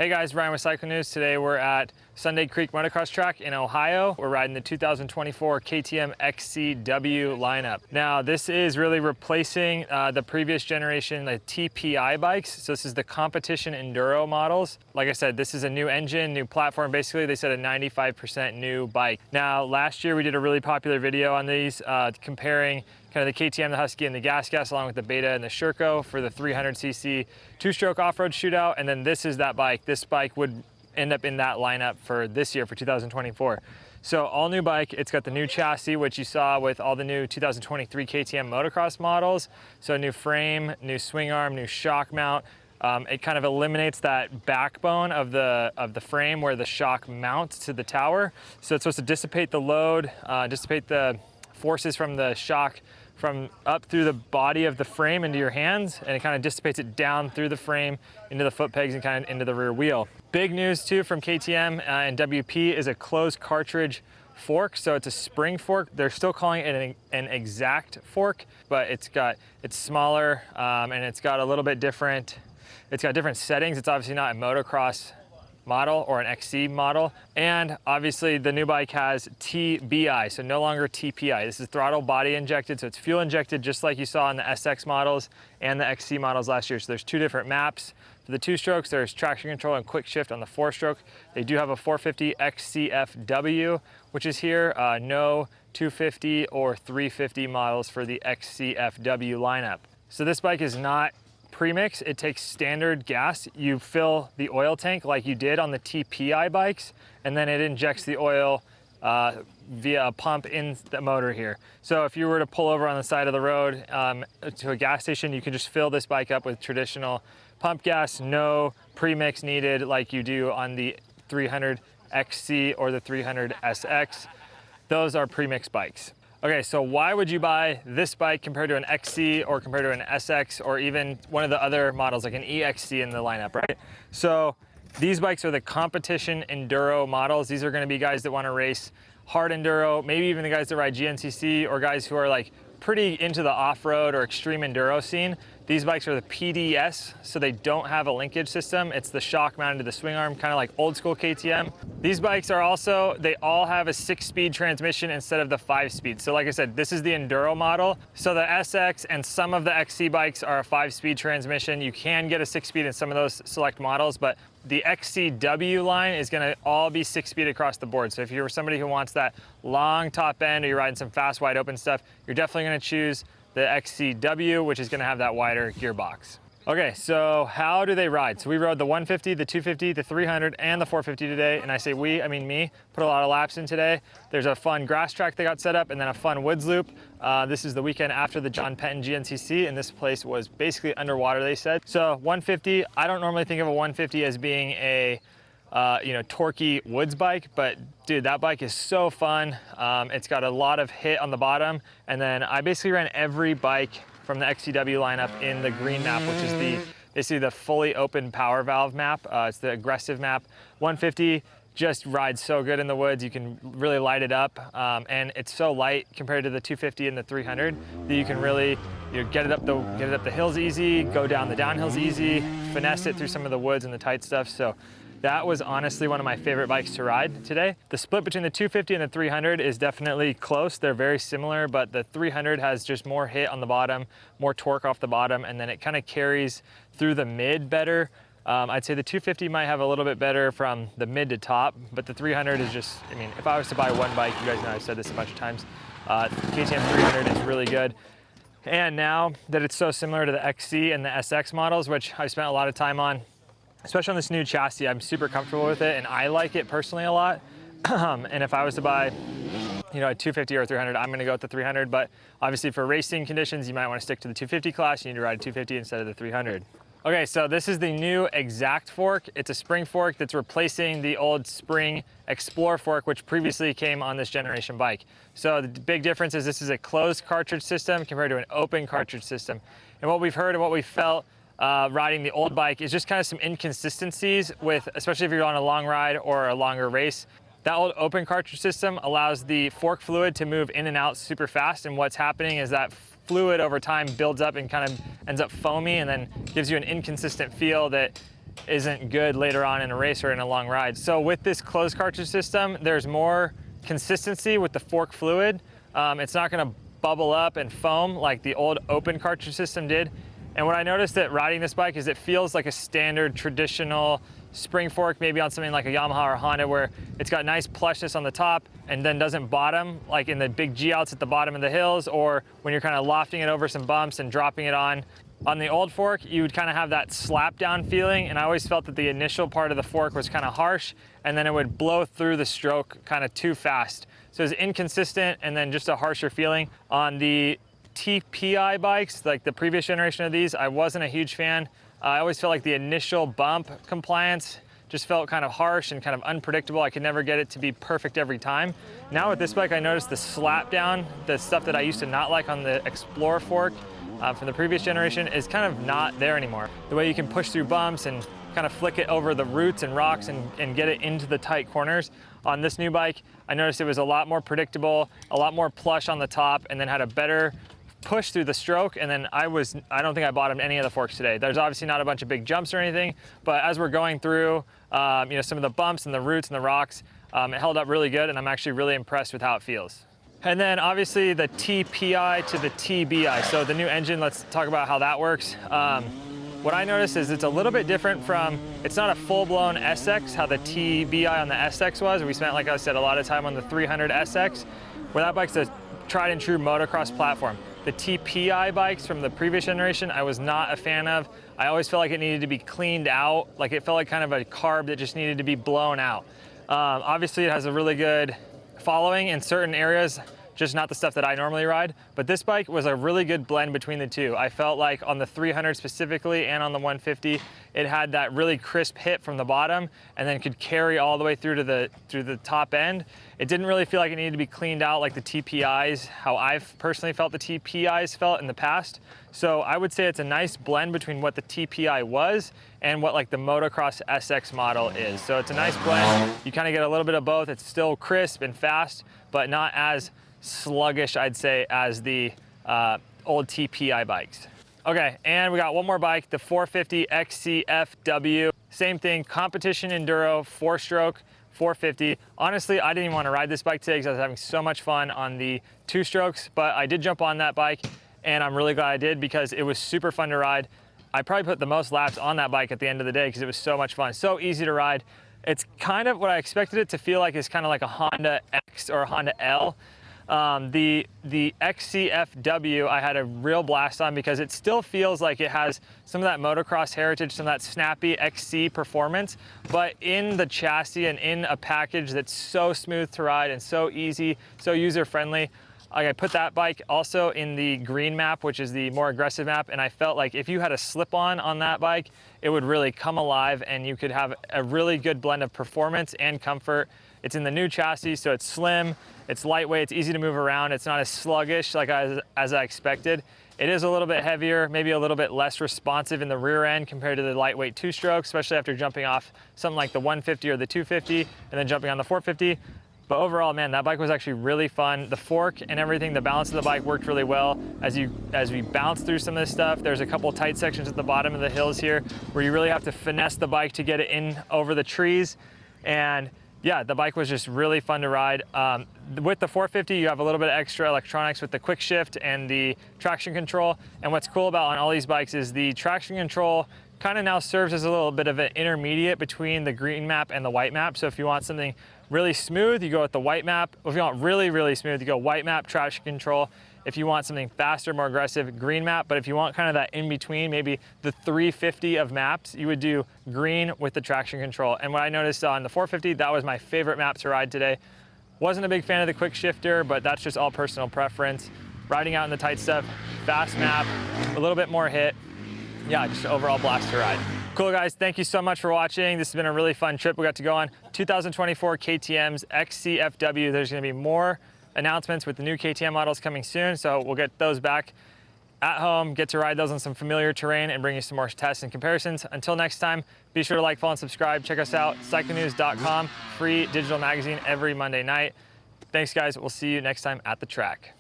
Hey guys, Ryan with Cycle News. Today we're at Sunday Creek Motocross Track in Ohio. We're riding the 2024 KTM XCW lineup. Now this is really replacing the previous generation, the TPI bikes. So this is the competition enduro models. Like I said, this is a new engine, new platform. Basically they said a 95% new bike. Now last year we did a really popular video on these comparing kind of the KTM, the Husky, and the Gas along with the Beta and the Sherco for the 300cc two-stroke off-road shootout. And then this is that bike. This bike would end up in that lineup for this year, for 2024. So all new bike. It's got the new chassis, which you saw with all the new 2023 KTM motocross models. So new frame, new swing arm, new shock mount. It kind of eliminates that backbone of the frame where the shock mounts to the tower. So it's supposed to dissipate the load, dissipate the forces from the shock from up through the body of the frame into your hands, and it kind of dissipates it down through the frame into the foot pegs and kind of into the rear wheel. Big news too from KTM and WP is a closed cartridge fork. So it's a spring fork. They're still calling it an exact fork, but it's smaller and it's got a little bit different. It's got different settings. It's obviously not a motocross model or an XC model. And obviously the new bike has TBI, so no longer TPI. This is throttle body injected, so it's fuel injected just like you saw in the SX models and the XC models last year. So there's two different maps. For the two strokes, there's traction control and quick shift on the four stroke. They do have a 450 XCF-W, which is here. No 250 or 350 models for the XCF-W lineup. So this bike is not premix. It takes standard gas. You fill the oil tank like you did on the TPI bikes, and then it injects the oil via a pump in the motor here. So if you were to pull over on the side of the road to a gas station, you can just fill this bike up with traditional pump gas, no premix needed like you do on the 300 XC or the 300 SX. Those are premix bikes. Okay, so why would you buy this bike compared to an XC or compared to an SX or even one of the other models like an EXC in the lineup, right? So these bikes are the competition enduro models. These are gonna be guys that wanna race hard enduro, maybe even the guys that ride GNCC or guys who are like pretty into the off-road or extreme enduro scene. These bikes are the PDS, so they don't have a linkage system. It's the shock mounted to the swing arm, kind of like old school KTM. These bikes are also, they all have a 6-speed transmission instead of the 5-speed. So like I said, this is the enduro model. So the SX and some of the XC bikes are a 5-speed transmission. You can get a 6-speed in some of those select models, but the XCW line is gonna all be 6-speed across the board. So if you're somebody who wants that long top end or you're riding some fast, wide open stuff, you're definitely gonna choose the XCW, which is gonna have that wider gearbox. Okay, so how do they ride? So we rode the 150, the 250, the 300, and the 450 today. And I say we, I mean me, put a lot of laps in today. There's a fun grass track they got set up and then a fun woods loop. This is the weekend after the John Penton GNCC, and this place was basically underwater, they said. So 150, I don't normally think of a 150 as being a torquey woods bike, but dude, that bike is so fun. It's got a lot of hit on the bottom, and then I basically ran every bike from the XCW lineup in the green map, which is basically the fully open power valve map. It's the aggressive map. 150 just rides so good in the woods. You can really light it up, and it's so light compared to the 250 and the 300 that you can really get it up the hills easy, go down the downhills easy, finesse it through some of the woods and the tight stuff. So that was honestly one of my favorite bikes to ride today. The split between the 250 and the 300 is definitely close. They're very similar, but the 300 has just more hit on the bottom, more torque off the bottom, and then it kind of carries through the mid better. I'd say the 250 might have a little bit better from the mid to top, but the 300 is just, I mean, if I was to buy one bike, you guys know I've said this a bunch of times, KTM 300 is really good. And now that it's so similar to the XC and the SX models, which I've spent a lot of time on, especially on this new chassis, I'm super comfortable with it and I like it personally a lot. And if I was to buy, a 250 or a 300, I'm gonna go with the 300, but obviously for racing conditions, you might wanna stick to the 250 class. You need to ride a 250 instead of the 300. Okay, so this is the new exact fork. It's a spring fork that's replacing the old spring Explore fork, which previously came on this generation bike. So the big difference is this is a closed cartridge system compared to an open cartridge system. And what we've heard and what we felt riding the old bike is just kind of some inconsistencies with, especially if you're on a long ride or a longer race. That old open cartridge system allows the fork fluid to move in and out super fast, and what's happening is that fluid over time builds up and kind of ends up foamy and then gives you an inconsistent feel that isn't good later on in a race or in a long ride. So with this closed cartridge system, there's more consistency with the fork fluid. It's not gonna bubble up and foam like the old open cartridge system did. And what I noticed that riding this bike is it feels like a standard traditional spring fork, maybe on something like a Yamaha or Honda, where it's got nice plushness on the top and then doesn't bottom like in the big G outs at the bottom of the hills, or when you're kind of lofting it over some bumps and dropping it on. On the old fork, you would kind of have that slap down feeling, and I always felt that the initial part of the fork was kind of harsh, and then it would blow through the stroke kind of too fast. So it's inconsistent and then just a harsher feeling. On the TPI bikes, like the previous generation of these, I wasn't a huge fan. I always felt like the initial bump compliance just felt kind of harsh and kind of unpredictable. I could never get it to be perfect every time. Now with this bike, I noticed the slap down, the stuff that I used to not like on the Explorer fork from the previous generation, is kind of not there anymore. The way you can push through bumps and kind of flick it over the roots and rocks and get it into the tight corners. On this new bike, I noticed it was a lot more predictable, a lot more plush on the top, and then had a better push through the stroke. And then I don't think I bottomed any of the forks today. There's obviously not a bunch of big jumps or anything, but as we're going through some of the bumps and the roots and the rocks, it held up really good, and I'm actually really impressed with how it feels. And then obviously the TPI to the TBI. So the new engine, let's talk about how that works. What I noticed is it's a little bit different from, it's not a full-blown SX, how the TBI on the SX was. We spent, like I said, a lot of time on the 300 SX, where that bike's a tried and true motocross platform. The TPI bikes from the previous generation, I was not a fan of. I always felt like it needed to be cleaned out, like it felt like kind of a carb that just needed to be blown out. Obviously it has a really good following in certain areas, just not the stuff that I normally ride, but this bike was a really good blend between the two. I felt like on the 300 specifically and on the 150, it had that really crisp hit from the bottom and then could carry all the way through to the top end. It didn't really feel like it needed to be cleaned out like the TPIs, how I've personally felt the TPIs felt in the past. So I would say it's a nice blend between what the TPI was and what like the motocross SX model is. So it's a nice blend. You kind of get a little bit of both. It's still crisp and fast, but not as sluggish, I'd say, as the old TPI bikes. Okay, and we got one more bike, the 450 XCF-W. Same thing, competition enduro, 4-stroke, 450. Honestly, I didn't even want to ride this bike today because I was having so much fun on the 2-strokes, but I did jump on that bike, and I'm really glad I did because it was super fun to ride. I probably put the most laps on that bike at the end of the day because it was so much fun, so easy to ride. It's kind of what I expected it to feel like. Is kind of like a Honda X or a Honda L. The XCF-W I had a real blast on because it still feels like it has some of that motocross heritage, some of that snappy XC performance, but in the chassis and in a package that's so smooth to ride and so easy, so user-friendly. I put that bike also in the green map, which is the more aggressive map, and I felt like if you had a slip-on that bike, it would really come alive and you could have a really good blend of performance and comfort. It's in the new chassis, so it's slim, it's lightweight, it's easy to move around, it's not as sluggish like as I expected. It is a little bit heavier, maybe a little bit less responsive in the rear end compared to the lightweight 2-stroke, especially after jumping off something like the 150 or the 250 and then jumping on the 450. But overall, man, that bike was actually really fun. The fork and everything, the balance of the bike worked really well. As we bounced through some of this stuff, there's a couple tight sections at the bottom of the hills here where you really have to finesse the bike to get it in over the trees. And yeah, the bike was just really fun to ride. With the 450, you have a little bit of extra electronics with the quick shift and the traction control. And what's cool about on all these bikes is the traction control kind of now serves as a little bit of an intermediate between the green map and the white map. So if you want something really smooth, you go with the white map. If you want really, really smooth, you go white map, traction control. If you want something faster, more aggressive, green map. But if you want kind of that in between, maybe the 350 of maps, you would do green with the traction control. And what I noticed on the 450, that was my favorite map to ride today. Wasn't a big fan of the quick shifter, but that's just all personal preference. Riding out in the tight stuff, fast map, a little bit more hit. Yeah, just an overall blast to ride. Cool guys, thank you so much for watching. This has been a really fun trip we got to go on. 2024 KTM's XCF-W. There's gonna be more announcements with the new KTM models coming soon, so we'll get those back at home, get to ride those on some familiar terrain and bring you some more tests and comparisons. Until next time, be sure to like, follow, and subscribe. Check us out, cyclenews.com, free digital magazine every Monday night. Thanks guys, we'll see you next time at the track.